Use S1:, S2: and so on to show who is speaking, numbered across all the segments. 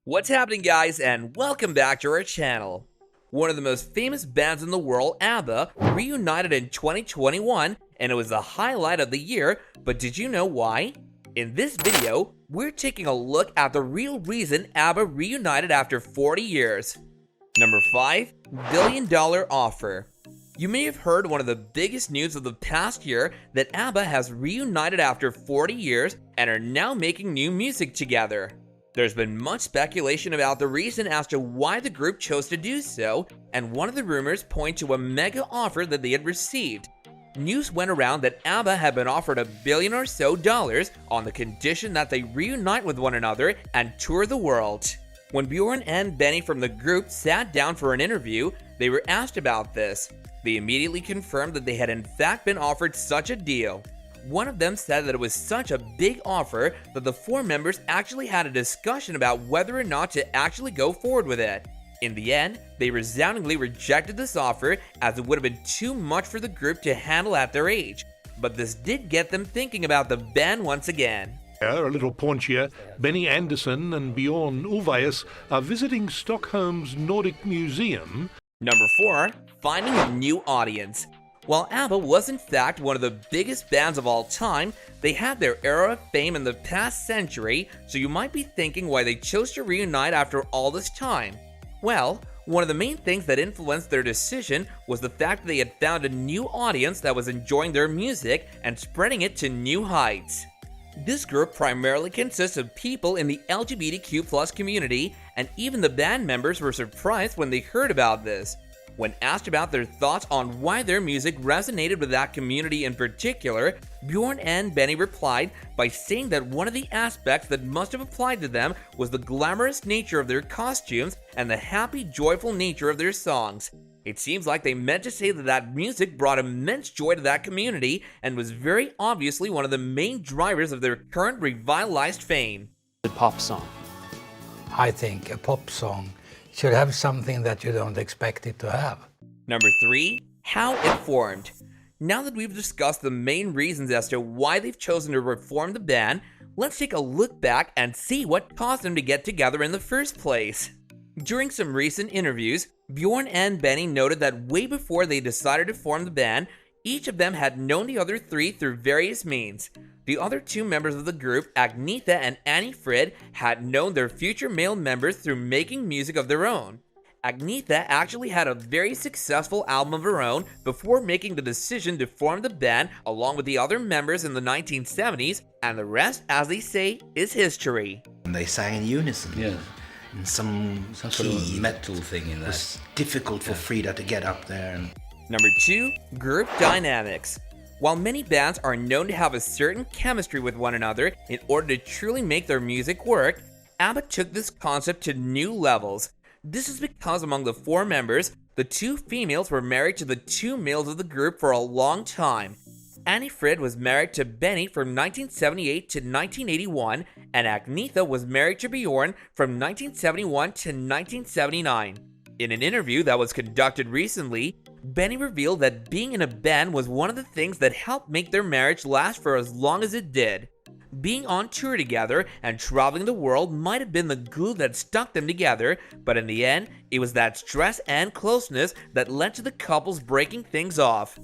S1: What's happening, guys, and welcome back to our channel. One of the most famous bands in the world, ABBA, reunited in 2021, and it was the highlight of the year, but did you know why? In this video, we're taking a look at the real reason ABBA reunited after 40 years. Number 5. Billion-dollar offer. You may have heard one of the biggest news of the past year that ABBA has reunited after 40 years and are now making new music together. There's been much speculation about the reason as to why the group chose to do so, and one of the rumors point to a mega offer that they had received. News went around that ABBA had been offered $1 billion or so on the condition that they reunite with one another and tour the world. When Bjorn and Benny from the group sat down for an interview, they were asked about this. They immediately confirmed that they had in fact been offered such a deal. One of them said that it was such a big offer that the four members actually had a discussion about whether or not to actually go forward with it. In the end, they resoundingly rejected this offer as it would have been too much for the group to handle at their age. But this did get them thinking about the band once again.
S2: A little paunchier, Benny Andersson and Bjorn Ulvaeus are visiting Stockholm's Nordic Museum.
S1: Number 4. Finding a new audience. While ABBA was in fact one of the biggest bands of all time, they had their era of fame in the past century, so you might be thinking why they chose to reunite after all this time. Well, one of the main things that influenced their decision was the fact that they had found a new audience that was enjoying their music and spreading it to new heights. This group primarily consists of people in the LGBTQ+ community, and even the band members were surprised when they heard about this. When asked about their thoughts on why their music resonated with that community in particular, Bjorn and Benny replied by saying that one of the aspects that must have applied to them was the glamorous nature of their costumes and the happy, joyful nature of their songs. It seems like they meant to say that music brought immense joy to that community and was very obviously one of the main drivers of their current revitalized fame.
S3: A pop song.
S4: I think a pop song should have something that you don't expect it to have.
S1: Number 3. How it formed. Now that we've discussed the main reasons as to why they've chosen to reform the band, let's take a look back and see what caused them to get together in the first place. During some recent interviews, Bjorn and Benny noted that way before they decided to form the band, each of them had known the other three through various means. The other two members of the group, Agnetha and Annie Frid, had known their future male members through making music of their own. Agnetha actually had a very successful album of her own before making the decision to form the band along with the other members in the 1970s, and the rest, as they say, is history.
S5: They sang in unison.
S3: Yeah.
S5: In some
S3: Sort of metal thing in
S5: It
S3: that.
S5: was difficult for Frida to get up there.
S1: Number 2. Group dynamics. While many bands are known to have a certain chemistry with one another in order to truly make their music work, ABBA took this concept to new levels. This is because among the four members, the two females were married to the two males of the group for a long time. Annie Frid was married to Benny from 1978 to 1981, and Agnetha was married to Bjorn from 1971 to 1979. In an interview that was conducted recently, Benny revealed that being in a band was one of the things that helped make their marriage last for as long as it did. Being on tour together and traveling the world might have been the glue that stuck them together, but in the end, it was that stress and closeness that led to the couples breaking things off.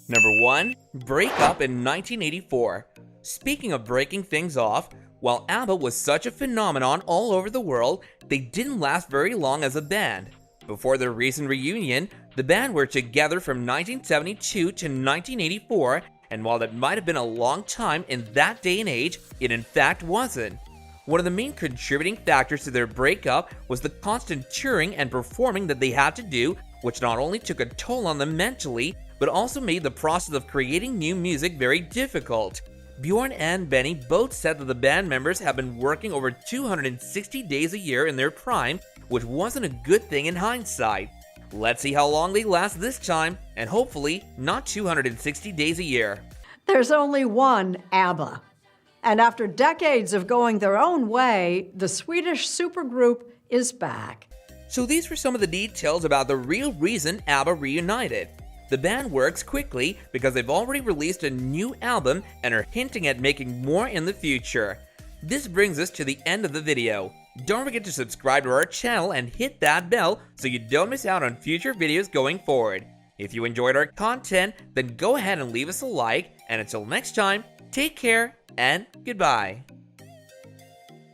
S1: Number 1. Break up in 1984. Speaking of breaking things off, while ABBA was such a phenomenon all over the world, they didn't last very long as a band. Before their recent reunion, the band were together from 1972 to 1984, and while that might have been a long time in that day and age, it in fact wasn't. One of the main contributing factors to their breakup was the constant touring and performing that they had to do, which not only took a toll on them mentally, but also made the process of creating new music very difficult. Bjorn and Benny both said that the band members have been working over 260 days a year in their prime, which wasn't a good thing in hindsight. Let's see how long they last this time, and hopefully not 260 days a year.
S6: There's only one ABBA. And after decades of going their own way, the Swedish supergroup is back.
S1: So these were some of the details about the real reason ABBA reunited. The band works quickly because they've already released a new album and are hinting at making more in the future. This brings us to the end of the video. Don't forget to subscribe to our channel and hit that bell so you don't miss out on future videos going forward. If you enjoyed our content, then go ahead and leave us a like, and until next time, take care and goodbye.